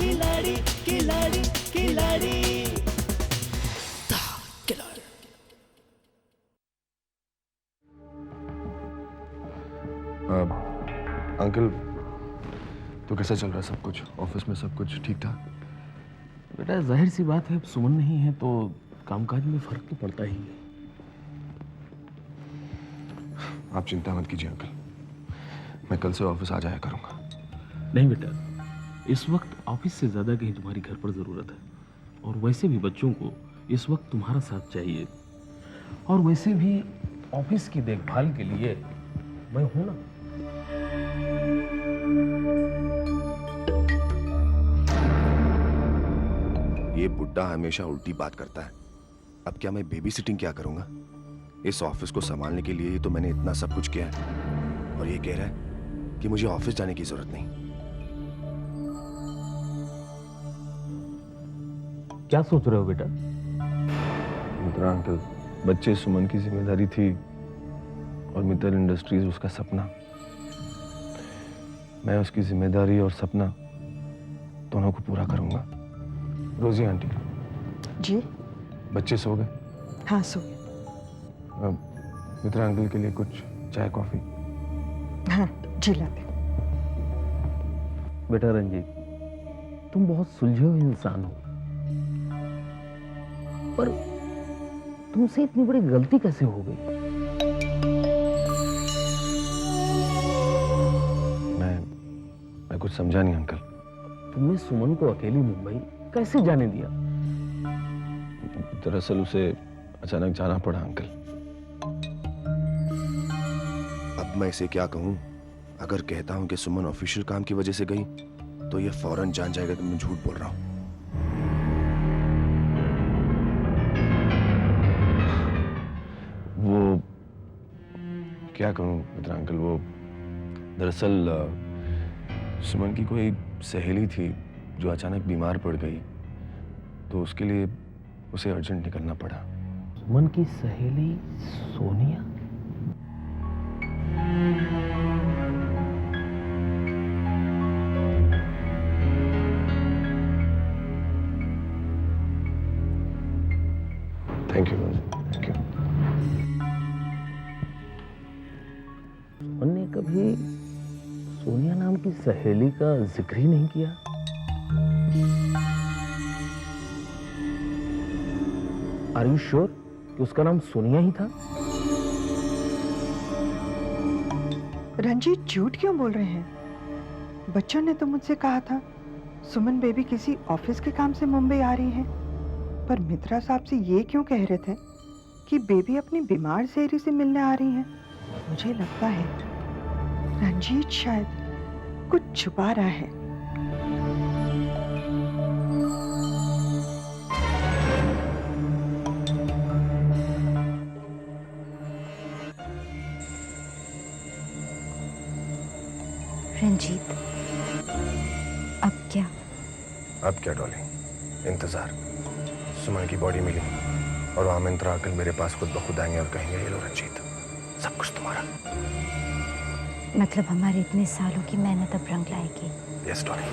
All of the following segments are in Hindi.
खिलाड़ी खिलाड़ी खिलाड़ी। अंकल, तो कैसा चल रहा है सब कुछ? ऑफिस में सब कुछ ठीक ठाक? बेटा जाहिर सी बात है, अब सुमन नहीं है तो कामकाज में फर्क तो पड़ता ही है। आप चिंता मत कीजिए अंकल, मैं कल से ऑफिस आ जाया करूंगा। नहीं बेटा, इस वक्त ऑफिस से ज्यादा कहीं तुम्हारी घर पर जरूरत है, और वैसे भी बच्चों को इस वक्त तुम्हारा साथ चाहिए, और वैसे भी ऑफिस की देखभाल के लिए मैं हूं ना। ये बुड्ढा हमेशा उल्टी बात करता है। अब क्या मैं बेबी सिटिंग क्या करूंगा? इस ऑफिस को संभालने के लिए ही तो मैंने इतना सब कुछ किया है, और ये कह रहा है कि मुझे ऑफिस जाने की जरूरत नहीं। क्या सोच रहे हो बेटा? मित्रा अंकल, बच्चे सुमन की जिम्मेदारी थी और मित्तल इंडस्ट्रीज उसका सपना। मैं उसकी जिम्मेदारी और सपना दोनों को पूरा करूंगा। रोजी आंटी जी? बच्चे सो गए? हाँ सो गए। मित्रा अंकल के लिए कुछ चाय कॉफी? हाँ जी लाते। बेटा रंजीत, तुम बहुत सुलझे हुए इंसान हो, पर तुमसे इतनी बड़ी गलती कैसे हो गई? मैं कुछ समझा नहीं अंकल। तुमने सुमन को अकेली मुंबई कैसे जाने दिया? दरअसल उसे अचानक जाना पड़ा अंकल। अब मैं इसे क्या कहूं? अगर कहता हूं कि सुमन ऑफिशियल काम की वजह से गई तो ये फौरन जान जाएगा कि मैं झूठ बोल रहा हूं। वो क्या करूं मित्रा अंकल, वो दरअसल सुमन की कोई सहेली थी जो अचानक बीमार पड़ गई, तो उसके लिए उसे अर्जेंट निकलना पड़ा। सुमन की सहेली Sonia? Thank you thank you. Suman ने कभी सोनिया नाम की सहेली का जिक्र ही नहीं किया। आर यू श्योर कि उसका नाम सोनिया ही था? रंजीत झूठ क्यों बोल रहे हैं? बच्चों ने तो मुझसे कहा था सुमन बेबी किसी ऑफिस के काम से मुंबई आ रही है, पर मित्रा साहब से ये क्यों कह रहे थे कि बेबी अपनी बीमार सहेली से मिलने आ रही है? मुझे लगता है रंजीत शायद कुछ छुपा रहा है। रंजीत, अब क्या? अब क्या डॉली, इंतजार। सुमन की बॉडी मिली और वहां मित्रा अंकल मेरे पास खुद ब खुद आएंगे और कहेंगे ये लो रंजीत, सब कुछ तुम्हारा। मतलब हमारे इतने सालों की मेहनत अब रंग लाएगी? यस डॉली,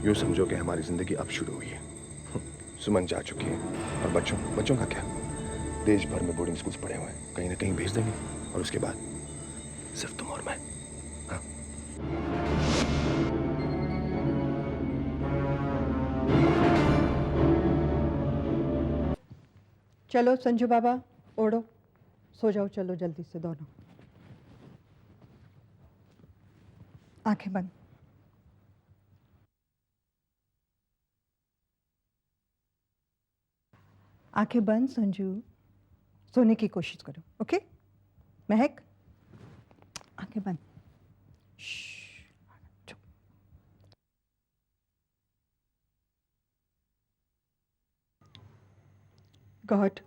यूं समझो कि हमारी जिंदगी अब शुरू हुई है। सुमन जा चुकी है और बच्चों का क्या? देश भर में बोर्डिंग स्कूल्स पड़े हुए हैं, कहीं ना कहीं भेज देंगे, और उसके बाद सिर्फ तुम और मैं। हाँ? चलो संजू बाबा, ओढ़ो, सो जाओ, चलो जल्दी से दोनों। आंखें बंद। आंखें बंद संजू, सोने की कोशिश करो। ओके महक, आंखें बंद। चुप। गॉड,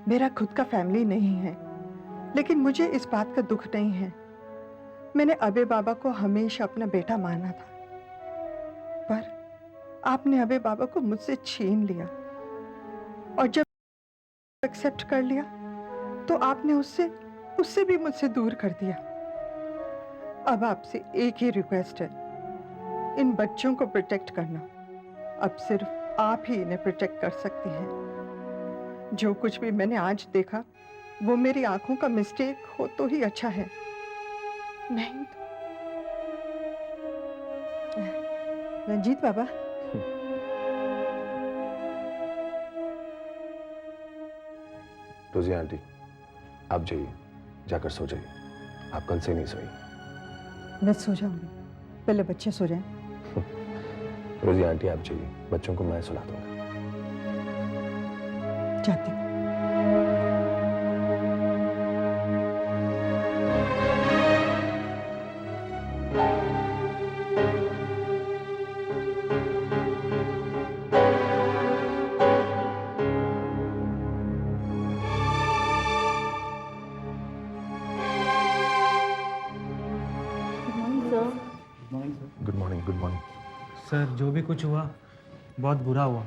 मेरा खुद का फैमिली नहीं है, लेकिन मुझे इस बात का दुख नहीं है। मैंने अबे बाबा को हमेशा अपना बेटा माना था, पर आपने अबे बाबा को मुझसे छीन लिया, और जब एक्सेप्ट कर लिया तो आपने उससे भी मुझसे दूर कर दिया। अब आपसे एक ही रिक्वेस्ट है, इन बच्चों को प्रोटेक्ट करना अब सिर्फ आप ही इन्हें प्रोटेक्ट कर सकती हैं। जो कुछ भी मैंने आज देखा वो मेरी आंखों का मिस्टेक हो तो ही अच्छा है, नहीं तो। रंजीत बाबा, रोजी आंटी, आप जाइए, जाकर सो जाइए। आप कल से नहीं सोई। मैं सो जाऊंगी, पहले बच्चे सो जाएं। रोजी आंटी आप जाइए, बच्चों को मैं सुला दूंगा। जाती हूँ। Good morning, good morning. Sir, जो भी कुछ हुआ बहुत बुरा हुआ।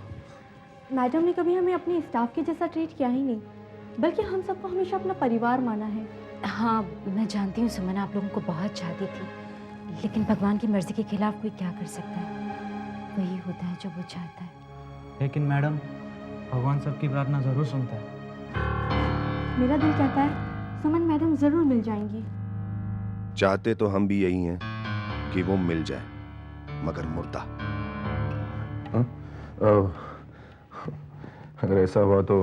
मैडम ने कभी हमें अपने स्टाफ के जैसा ट्रीट किया ही नहीं, बल्कि हम सबको हमेशा अपना परिवार माना है। हाँ, मैं जानती हूँ सुमन आप लोगों को बहुत चाहती थी, लेकिन भगवान की मर्जी के खिलाफ कोई क्या कर सकता है। वही होता है जो वो चाहता है। लेकिन मैडम, भगवान सबकी प्रार्थना जरूर सुनता है। मेरा दिल कहता है सुमन मैडम जरूर मिल जाएंगी। चाहते तो हम भी यही हैं कि वो मिल जाए, मगर मुर्दा। अगर ऐसा हुआ तो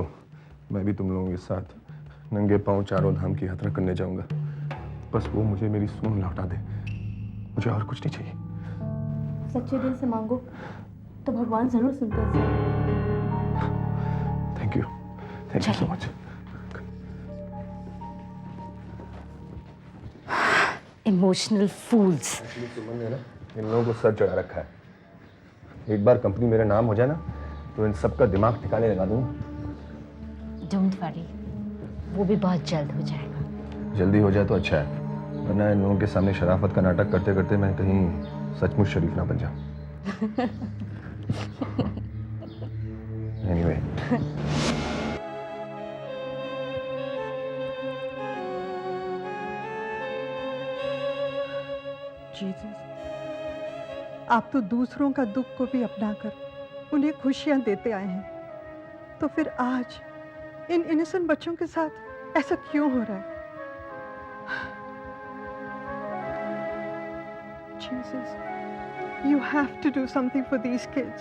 मैं भी तुम लोगों के साथ नंगे पांव चारों धाम की यात्रा करने जाऊंगा। बस वो मुझे मेरी सुन लौटा दे, मुझे और कुछ नहीं चाहिए। सच्चे दिल से मांगो तो भगवान जरूर सुनते हैं sir. Thank you so much. Emotional fools. Suman ने ना इन लोगों को सर चढ़ा रखा है। एक बार कंपनी मेरा नाम हो जाए ना तो इन सबका दिमाग ठिकाने लगा दूंगा। डोंट वरी, वो भी बहुत जल्द हो जाएगा। जल्दी हो जाए तो अच्छा है, वरना इन लोगों के सामने शराफत का नाटक करते करते मैं कहीं सचमुच शरीफ ना बन जाऊं। एनीवे, जीसस, आप तो दूसरों का दुख को भी अपनाकर उन्हें खुशियां देते आए हैं, तो फिर आज इन इनोसेंट बच्चों के साथ ऐसा क्यों हो रहा है? Jesus, you have to do something for these kids.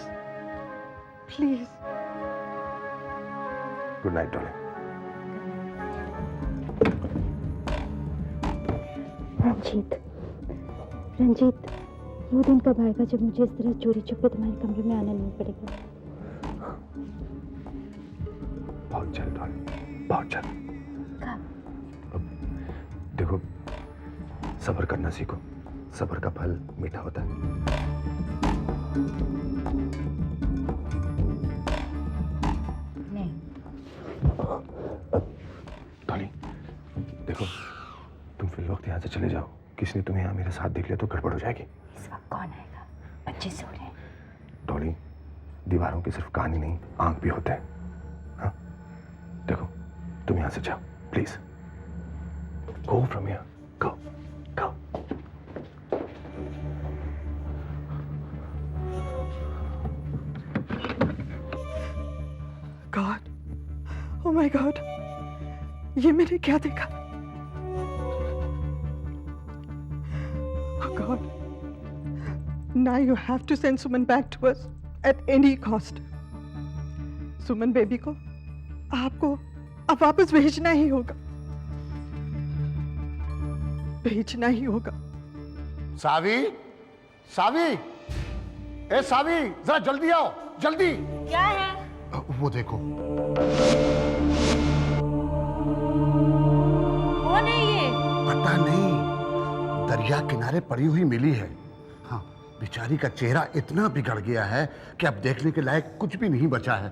Please. Good night darling. Ranjit, वो दिन कब आएगा जब मुझे इस तरह चोरी छुपे तुम्हारे कमरे में आना नहीं पड़ेगा? बहुत जल्द डार्लिंग, बहुत जल्द। अब देखो, सब्र करना सीखो, सब्र का फल मीठा होता है। नहीं। डार्लिंग, देखो, तुम फिर वक्त यहाँ से चले जाओ। किसी ने तुम्हें यहाँ मेरे साथ देख लिया तो गड़बड़ हो जाएगी। इस वक्त कौन आएगा? बच्चे सो रहे हैं। डॉली, दीवारों की सिर्फ कान ही नहीं, आंख भी होते हैं। हाँ, देखो, तुम यहाँ से जाओ, please. Go from here, go, go. God, oh my God, ये मैंने क्या देखा? God, now you have to send Suman back to us at any cost. Suman baby को आपको अब वापस भेजना ही होगा, भेजना ही होगा। सावी, सावी, ए सावी, जरा जल्दी आओ, जल्दी। क्या है? वो देखो। कौन है ये? पता नहीं, दरिया किनारे पड़ी हुई मिली है। हाँ, बेचारी का चेहरा इतना बिगड़ गया है कि अब देखने के लायक कुछ भी नहीं बचा है।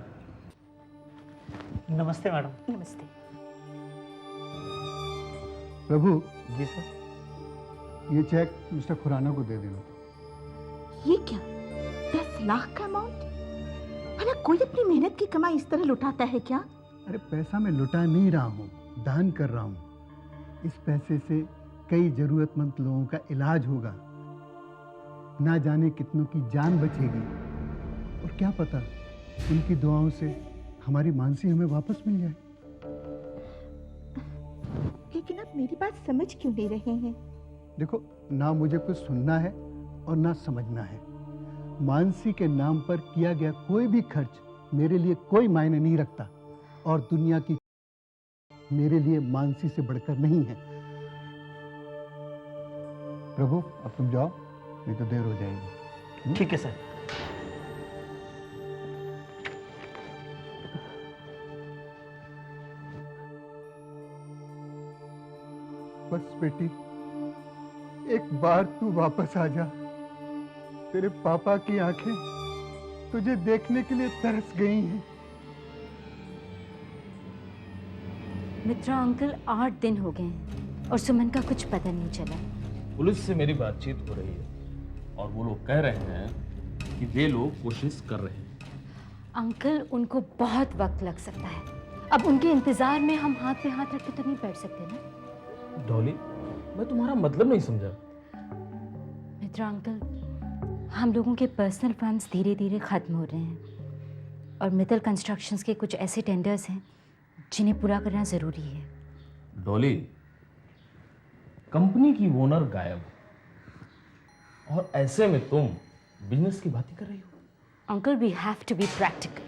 नमस्ते मैडम। नमस्ते। प्रभु, जी सर। ये चेक मिस्टर खुराना को दे देना। ये क्या 10 लाख का अमाउंट? भला कोई अपनी मेहनत की कमाई इस तरह लुटाता है क्या? अरे पैसा मैं लुटा नहीं रहा हूँ, दान कर रहा हूँ। इस पैसे से कई जरूरतमंद लोगों का इलाज होगा। ना जाने कितनों की जान बचेगी। और क्या पता उनकी दुआओं से हमारी मानसी हमें वापस मिल जाए। लेकिन आप मेरी बात समझ क्यों नहीं रहे हैं? देखो, ना मुझे कुछ सुनना है और ना समझना है। मानसी के नाम पर किया गया कोई भी खर्च मेरे लिए कोई मायने नहीं रखता, और दुनिया की मेरे लिए मानसी से बढ़कर नहीं है। प्रभु, अब तुम जाओ, नहीं तो देर हो जाएगी। ठीक है सर। बस बेटी, एक बार तू वापस आ जा। तेरे पापा की आंखें तुझे देखने के लिए तरस गई हैं। मित्रा अंकल 8 दिन हो गए हैं और सुमन का कुछ पता नहीं चला। पुलिस से मेरी बातचीत हो रही है और वो लोग कह रहे हैं कि वे लोग कोशिश कर रहे हैं। अंकल, उनको बहुत वक्त लग सकता है। अब उनके इंतजार में हम हाथ पे हाथ रख के तो नहीं बैठ सकते ना। डॉली, मैं तुम्हारा मतलब नहीं समझा। मित्रा अंकल, हम लोगों के पर्सनल फंड्स धीरे धीरे खत्म हो रहे हैं और मित्तल कंस्ट्रक्शंस के कुछ ऐसे टेंडर्स हैं जिन्हें पूरा करना जरूरी है। डॉली, कंपनी की ओनर गायब और ऐसे में तुम बिजनेस की बातें कर रही हो। Uncle, we have to be practical.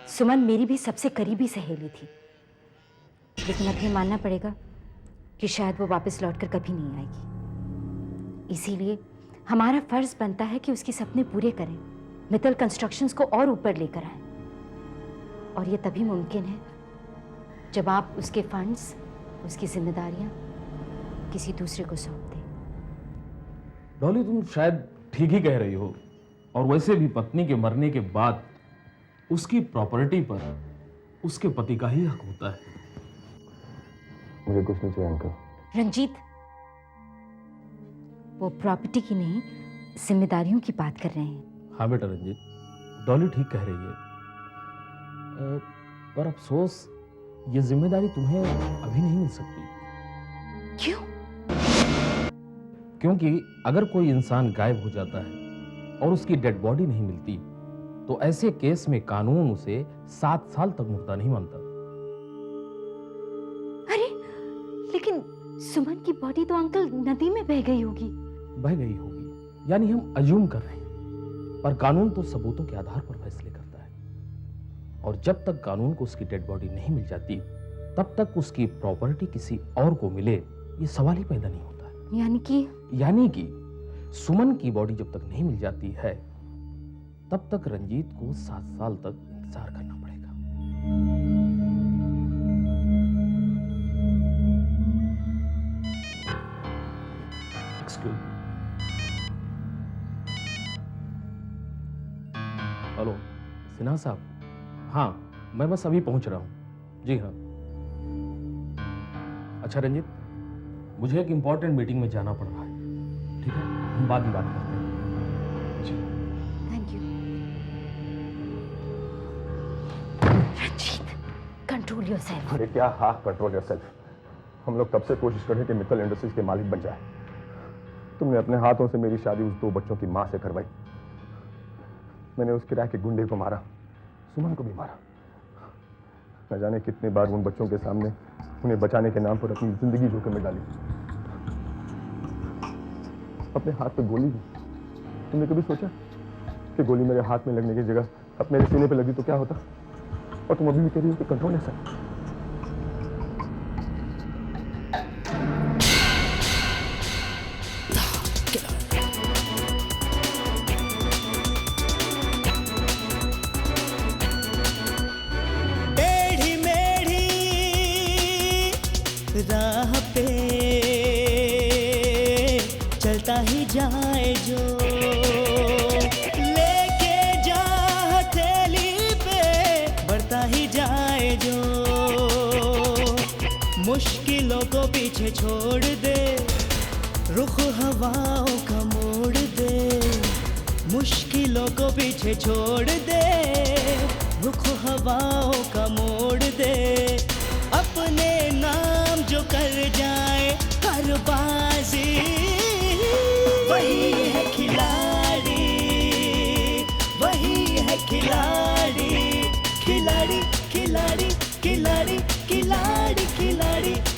Suman मेरी भी सबसे करीबी सहेली थी, लेकिन अब ये मानना पड़ेगा कि शायद वो वापस लौटकर कभी नहीं आएगी। इसीलिए हमारा फर्ज बनता है कि उसके सपने पूरे करें, मित्तल कंस्ट्रक्शंस को और ऊपर लेकर आएं। और ये तभी मुमकिन है जब आप उसके फंड्स, उसकी जिम्मेदारियां किसी दूसरे को सौंप दें। डॉली, तुम शायद ठीक ही कह रही हो, और वैसे भी पत्नी के मरने के बाद उसकी प्रॉपर्टी पर उसके पति का ही हक होता है। मुझे कुछ नहीं चाहिए अंकल। रंजीत, वो प्रॉपर्टी की नहीं, जिम्मेदारियों की बात कर रहे हैं। हाँ बेटा रंजीत, डॉली ठीक कह रही है। पर अफसोस ये जिम्मेदारी तुम्हें अभी नहीं मिल सकती। क्यों? क्योंकि अगर कोई इंसान गायब हो जाता है और उसकी डेड बॉडी नहीं मिलती, तो ऐसे केस में कानून उसे 7 साल तक मुर्दा नहीं मानता। अरे, लेकिन सुमन की बॉडी तो अंकल नदी में बह गई होगी। बह गई होगी, यानी हम अज्यूम कर रहे हैं, पर कानून तो सबूतों के आधार पर फैसले करता है। और जब तक कानून को उसकी डेड बॉडी नहीं मिल जाती, तब तक उसकी प्रॉपर्टी किसी और को मिले, ये सवाल ही पैदा नहीं होता है। यानी कि सुमन की बॉडी जब तक नहीं मिल जाती है, तब तक रंजीत को 7 साल तक इंतजार करना पड़ेगा। Excuse me. हेलो सिन्हा साहब, हाँ मैं बस अभी पहुंच रहा हूं। जी हाँ। अच्छा रंजीत, मुझे एक इंपॉर्टेंट मीटिंग में जाना पड़ रहा है, ठीक है? हम बाद में बात करते हैं। जी। Thank you. Ranjit, control yourself. अरे क्या हाँ, कंट्रोल योरसेल्फ। हम लोग तब से कोशिश कर रहे हैं कि मित्तल इंडस्ट्रीज के मालिक बन जाए। तुमने अपने हाथों से मेरी शादी उस 2 बच्चों की मां से करवाई। मैंने उस किराए के गुंडे को मारा, सुमन को भी मारा। न जाने कितने बार उन बच्चों के सामने उन्हें बचाने के नाम पर अपनी जिंदगी जोखिम में डाली। अपने हाथ पे गोली दी। तुमने कभी सोचा कि गोली मेरे हाथ में लगने की जगह अब मेरे सीने पे लगी तो क्या होता? और तुम अभी भी कह रही हो कि कंट्रोल है सर। राह पे चलता ही जाए जो, लेके जा हथेली पे बढ़ता ही जाए जो, मुश्किलों को पीछे छोड़ दे, रुख हवाओं का मोड़ दे, मुश्किलों को पीछे छोड़ दे, रुख हवाओं का मोड़ दे, अपने नाम जो कर जाए हर बाजी वही है खिलाड़ी, वही है खिलाड़ी, खिलाड़ी खिलाड़ी